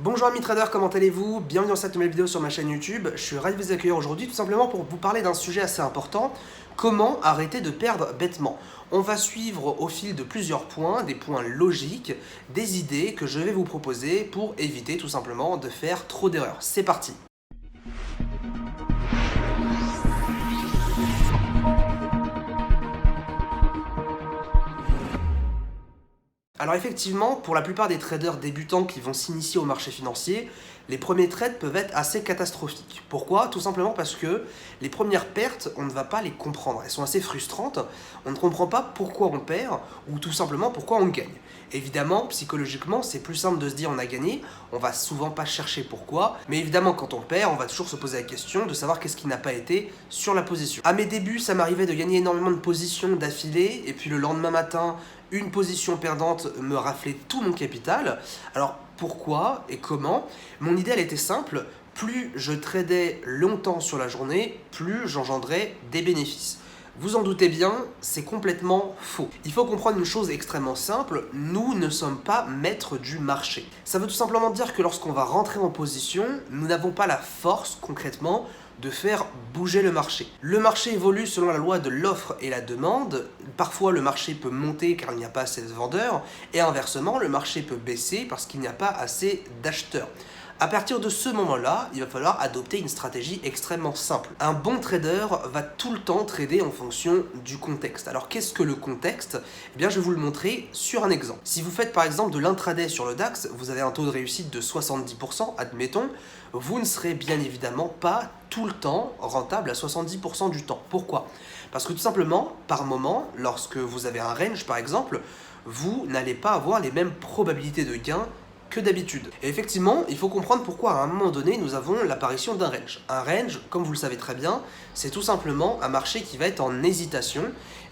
Bonjour amis traders, comment allez-vous? Bienvenue dans cette nouvelle vidéo sur ma chaîne YouTube. Je suis ravi de vous accueillir aujourd'hui tout simplement pour vous parler d'un sujet assez important. Comment arrêter de perdre bêtement? On va suivre au fil de plusieurs points, des points logiques, des idées que je vais vous proposer pour éviter tout simplement de faire trop d'erreurs. C'est parti! Alors effectivement, pour la plupart des traders débutants qui vont s'initier au marché financier, les premiers trades peuvent être assez catastrophiques. Pourquoi? Tout simplement parce que les premières pertes, on ne va pas les comprendre. Elles sont assez frustrantes. On ne comprend pas pourquoi on perd ou tout simplement pourquoi on gagne. Évidemment, psychologiquement, c'est plus simple de se dire on a gagné, on va souvent pas chercher pourquoi, mais évidemment quand on perd, on va toujours se poser la question de savoir qu'est-ce qui n'a pas été sur la position. À mes débuts, ça m'arrivait de gagner énormément de positions d'affilée, et puis le lendemain matin, une position perdante me raflait tout mon capital. Alors pourquoi et comment? Mon idée elle était simple, plus je tradais longtemps sur la journée, plus j'engendrais des bénéfices. Vous en doutez bien, c'est complètement faux. Il faut comprendre une chose extrêmement simple, nous ne sommes pas maîtres du marché. Ça veut tout simplement dire que lorsqu'on va rentrer en position, nous n'avons pas la force concrètement de faire bouger le marché. Le marché évolue selon la loi de l'offre et la demande. Parfois, le marché peut monter car il n'y a pas assez de vendeurs, et inversement, le marché peut baisser parce qu'il n'y a pas assez d'acheteurs. À partir de ce moment-là, il va falloir adopter une stratégie extrêmement simple. Un bon trader va tout le temps trader en fonction du contexte. Alors qu'est-ce que le contexte? Eh bien, je vais vous le montrer sur un exemple. Si vous faites par exemple de l'intraday sur le DAX, vous avez un taux de réussite de 70%, admettons, vous ne serez bien évidemment pas tout le temps rentable à 70% du temps. Pourquoi? Parce que tout simplement, par moment, lorsque vous avez un range par exemple, vous n'allez pas avoir les mêmes probabilités de gain que d'habitude. Et effectivement, il faut comprendre pourquoi à un moment donné, nous avons l'apparition d'un range. Un range, comme vous le savez très bien, c'est tout simplement un marché qui va être en hésitation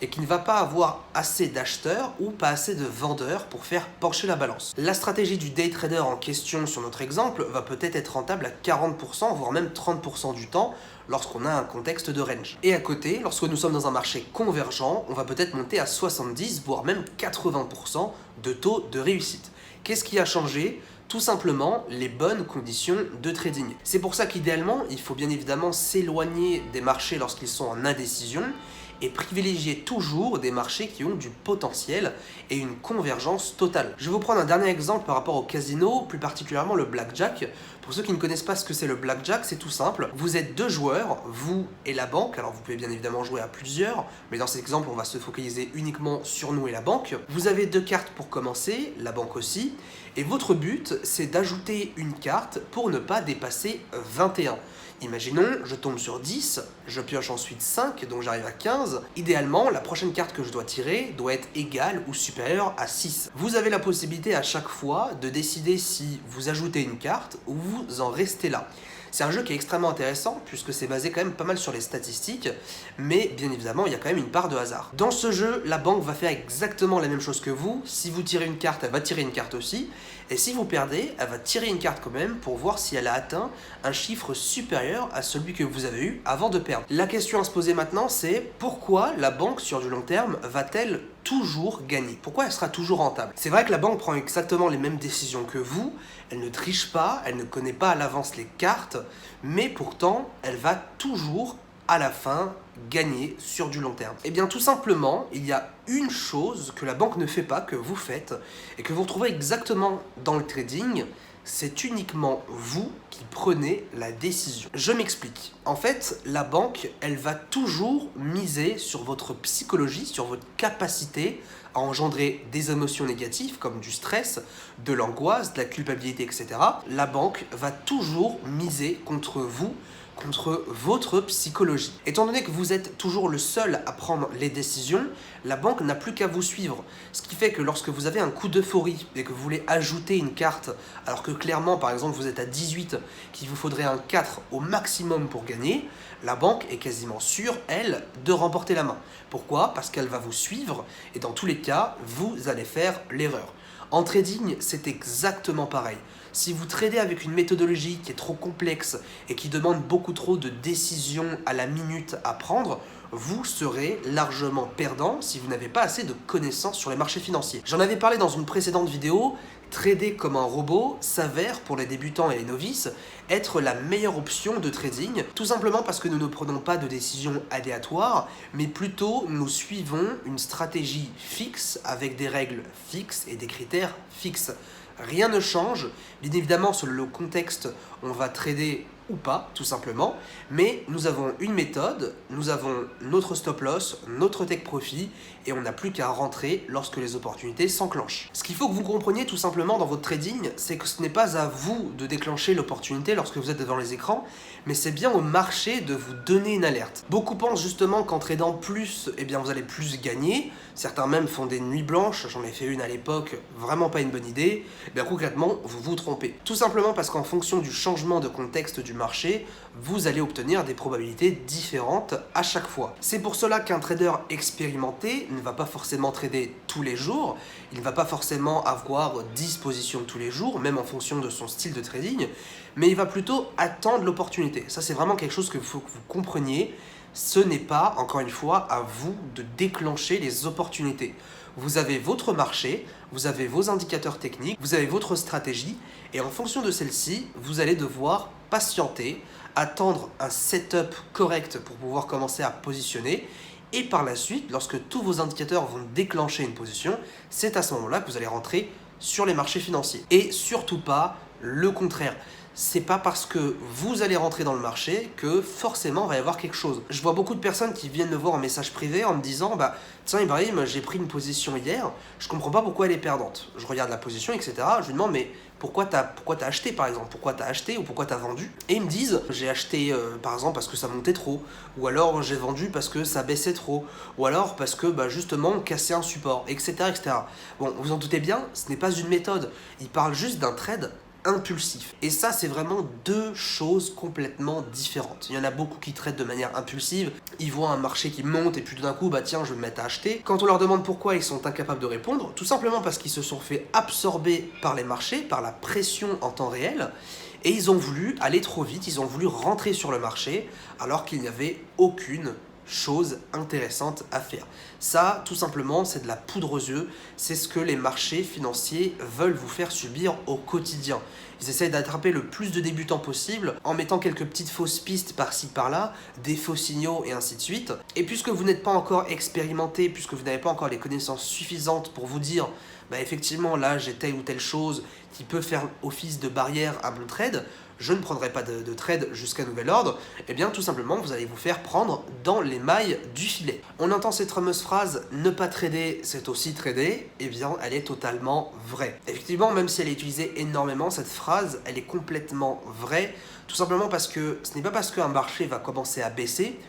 et qui ne va pas avoir assez d'acheteurs ou pas assez de vendeurs pour faire pencher la balance. La stratégie du day trader en question sur notre exemple va peut-être être rentable à 40%, voire même 30% du temps lorsqu'on a un contexte de range. Et à côté, lorsque nous sommes dans un marché convergent, on va peut-être monter à 70, voire même 80% de taux de réussite. Qu'est-ce qui a changé? Tout simplement les bonnes conditions de trading. C'est pour ça qu'idéalement, il faut bien évidemment s'éloigner des marchés lorsqu'ils sont en indécision et privilégier toujours des marchés qui ont du potentiel et une convergence totale. Je vais vous prendre un dernier exemple par rapport au casino, plus particulièrement le blackjack. Pour ceux qui ne connaissent pas ce que c'est le blackjack, c'est tout simple. Vous êtes deux joueurs, vous et la banque. Alors vous pouvez bien évidemment jouer à plusieurs, mais dans cet exemple, on va se focaliser uniquement sur nous et la banque. Vous avez deux cartes pour commencer, la banque aussi, et votre but, c'est d'ajouter une carte pour ne pas dépasser 21. Imaginons, je tombe sur 10, je pioche ensuite 5, donc j'arrive à 15. Idéalement, la prochaine carte que je dois tirer doit être égale ou supérieure à 6. Vous avez la possibilité à chaque fois de décider si vous ajoutez une carte ou vous en restez là. C'est un jeu qui est extrêmement intéressant puisque c'est basé quand même pas mal sur les statistiques, mais bien évidemment il y a quand même une part de hasard. Dans ce jeu, la banque va faire exactement la même chose que vous. Si vous tirez une carte, elle va tirer une carte aussi, et si vous perdez, elle va tirer une carte quand même pour voir si elle a atteint un chiffre supérieur à celui que vous avez eu avant de perdre. La question à se poser maintenant, c'est pourquoi la banque sur du long terme va-t-elle toujours gagner? Pourquoi elle sera toujours rentable? C'est vrai que la banque prend exactement les mêmes décisions que vous, elle ne triche pas, elle ne connaît pas à l'avance les cartes, mais pourtant, elle va toujours, à la fin, gagner sur du long terme. Eh bien, tout simplement, il y a une chose que la banque ne fait pas, que vous faites, et que vous retrouvez exactement dans le trading, c'est uniquement vous qui prenez la décision. Je m'explique. En fait, la banque, elle va toujours miser sur votre psychologie, sur votre capacité à engendrer des émotions négatives comme du stress, de l'angoisse, de la culpabilité, etc. La banque va toujours miser contre vous, contre votre psychologie. Étant donné que vous êtes toujours le seul à prendre les décisions, la banque n'a plus qu'à vous suivre. Ce qui fait que lorsque vous avez un coup d'euphorie et que vous voulez ajouter une carte, alors que clairement, par exemple, vous êtes à 18, qu'il vous faudrait un 4 au maximum pour gagner, la banque est quasiment sûre, elle, de remporter la main. Pourquoi? Parce qu'elle va vous suivre et dans tous les cas, vous allez faire l'erreur. En trading, c'est exactement pareil. Si vous tradez avec une méthodologie qui est trop complexe et qui demande beaucoup trop de décisions à la minute à prendre, vous serez largement perdant si vous n'avez pas assez de connaissances sur les marchés financiers. J'en avais parlé dans une précédente vidéo, trader comme un robot s'avère pour les débutants et les novices être la meilleure option de trading, tout simplement parce que nous ne prenons pas de décisions aléatoires, mais plutôt nous suivons une stratégie fixe avec des règles fixes et des critères fixes. Rien ne change, bien évidemment selon le contexte on va trader ou pas, tout simplement, mais nous avons une méthode, nous avons notre stop loss, notre take profit, et on n'a plus qu'à rentrer lorsque les opportunités s'enclenchent. Ce qu'il faut que vous compreniez tout simplement dans votre trading, c'est que ce n'est pas à vous de déclencher l'opportunité lorsque vous êtes devant les écrans, mais c'est bien au marché de vous donner une alerte. Beaucoup pensent justement qu'en tradant plus, eh bien vous allez plus gagner. Certains même font des nuits blanches, j'en ai fait une à l'époque, vraiment pas une bonne idée. Eh bien concrètement, vous vous trompez. Tout simplement parce qu'en fonction du changement de contexte du marché, vous allez obtenir des probabilités différentes à chaque fois. C'est pour cela qu'un trader expérimenté ne va pas forcément trader tous les jours, il ne va pas forcément avoir 10 positions tous les jours, même en fonction de son style de trading, mais il va plutôt attendre l'opportunité. Ça, c'est vraiment quelque chose qu'il faut que vous compreniez. Ce n'est pas, encore une fois, à vous de déclencher les opportunités. Vous avez votre marché, vous avez vos indicateurs techniques, vous avez votre stratégie, et en fonction de celle-ci, vous allez devoir patienter, attendre un setup correct pour pouvoir commencer à positionner, et par la suite, lorsque tous vos indicateurs vont déclencher une position, c'est à ce moment-là que vous allez rentrer sur les marchés financiers. Et surtout pas le contraire. C'est pas parce que vous allez rentrer dans le marché que forcément il va y avoir quelque chose. Je vois beaucoup de personnes qui viennent me voir en message privé en me disant tiens Ibrahim, j'ai pris une position hier, je comprends pas pourquoi elle est perdante. Je regarde la position, etc. Je lui demande mais pourquoi t'as acheté par exemple, pourquoi t'as acheté ou pourquoi t'as vendu. Et ils me disent j'ai acheté par exemple parce que ça montait trop, ou alors j'ai vendu parce que ça baissait trop, ou alors parce que justement on cassait un support, etc., etc. Bon, vous en doutez bien, ce n'est pas une méthode. Ils parlent juste d'un trade impulsif. Et ça, c'est vraiment deux choses complètement différentes. Il y en a beaucoup qui traitent de manière impulsive, ils voient un marché qui monte et puis tout d'un coup, tiens, je vais me mettre à acheter. Quand on leur demande pourquoi, ils sont incapables de répondre, tout simplement parce qu'ils se sont fait absorber par les marchés, par la pression en temps réel, et ils ont voulu aller trop vite, ils ont voulu rentrer sur le marché, alors qu'il n'y avait aucune chose intéressante à faire. Ça, tout simplement, c'est de la poudre aux yeux. C'est ce que les marchés financiers veulent vous faire subir au quotidien. Ils essayent d'attraper le plus de débutants possible en mettant quelques petites fausses pistes par-ci par-là, des faux signaux et ainsi de suite. Et puisque vous n'êtes pas encore expérimenté, puisque vous n'avez pas encore les connaissances suffisantes pour vous dire effectivement là j'ai telle ou telle chose qui peut faire office de barrière à mon trade, je ne prendrai pas de trade jusqu'à nouvel ordre, et bien tout simplement vous allez vous faire prendre dans les mailles du filet. On entend cette fameuse phrase « ne pas trader, c'est aussi trader », et bien elle est totalement vraie. Effectivement, même si elle est utilisée énormément, cette phrase, elle est complètement vraie, tout simplement parce que ce n'est pas parce qu'un marché va commencer à baisser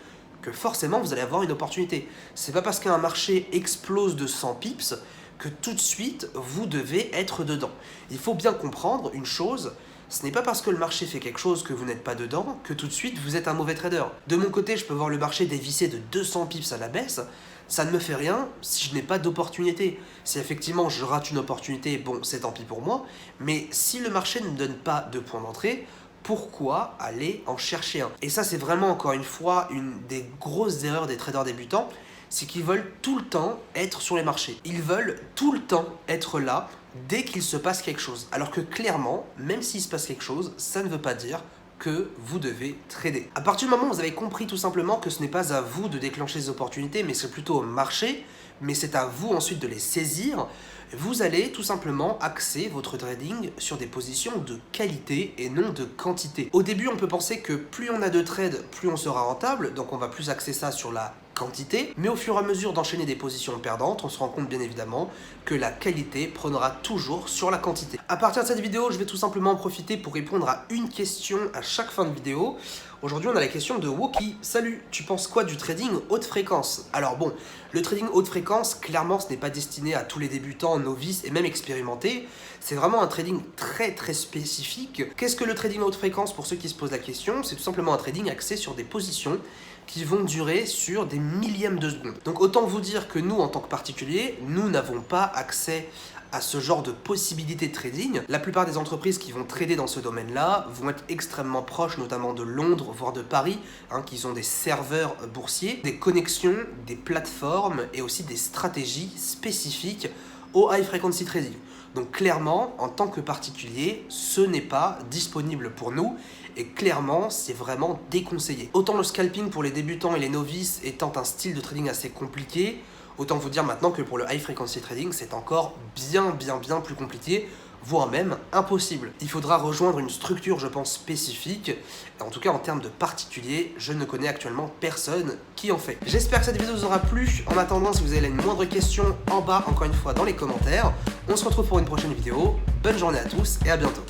que forcément vous allez avoir une opportunité. C'est pas parce qu'un marché explose de 100 pips que tout de suite vous devez être dedans. Il faut bien comprendre une chose, ce n'est pas parce que le marché fait quelque chose que vous n'êtes pas dedans que tout de suite vous êtes un mauvais trader. De mon côté, je peux voir le marché dévisser de 200 pips à la baisse, ça ne me fait rien si je n'ai pas d'opportunité. Si effectivement je rate une opportunité, bon, c'est tant pis pour moi, mais si le marché ne me donne pas de point d'entrée, pourquoi aller en chercher un? Et ça, c'est vraiment encore une fois une des grosses erreurs des traders débutants, c'est qu'ils veulent tout le temps être sur les marchés. Ils veulent tout le temps être là dès qu'il se passe quelque chose. Alors que clairement, même s'il se passe quelque chose, ça ne veut pas dire que vous devez trader. À partir du moment où vous avez compris tout simplement que ce n'est pas à vous de déclencher les opportunités, mais c'est plutôt au marché, mais c'est à vous ensuite de les saisir, vous allez tout simplement axer votre trading sur des positions de qualité et non de quantité. Au début, on peut penser que plus on a de trades, plus on sera rentable, donc on va plus axer ça sur la quantité, mais au fur et à mesure d'enchaîner des positions perdantes, on se rend compte bien évidemment que la qualité prendra toujours sur la quantité. À partir de cette vidéo, je vais tout simplement en profiter pour répondre à une question à chaque fin de vidéo. Aujourd'hui, on a la question de Woki. Salut, tu penses quoi du trading haute fréquence? Alors bon, le trading haute fréquence, clairement, ce n'est pas destiné à tous les débutants, novices et même expérimentés. C'est vraiment un trading très très spécifique. Qu'est-ce que le trading haute fréquence pour ceux qui se posent la question? C'est tout simplement un trading axé sur des positions qui vont durer sur des millièmes de secondes. Donc autant vous dire que nous, en tant que particuliers, nous n'avons pas accès à ce genre de possibilités de trading. La plupart des entreprises qui vont trader dans ce domaine-là vont être extrêmement proches, notamment de Londres, voire de Paris, qui ont des serveurs boursiers, des connexions, des plateformes et aussi des stratégies spécifiques au high frequency trading. Donc clairement, en tant que particulier, ce n'est pas disponible pour nous et clairement, c'est vraiment déconseillé. Autant le scalping pour les débutants et les novices étant un style de trading assez compliqué, autant vous dire maintenant que pour le high frequency trading, c'est encore bien plus compliqué, voire même impossible. Il faudra rejoindre une structure, je pense, spécifique. En tout cas, en termes de particulier, je ne connais actuellement personne qui en fait. J'espère que cette vidéo vous aura plu. En attendant, si vous avez une moindre question, en bas, encore une fois, dans les commentaires. On se retrouve pour une prochaine vidéo. Bonne journée à tous et à bientôt.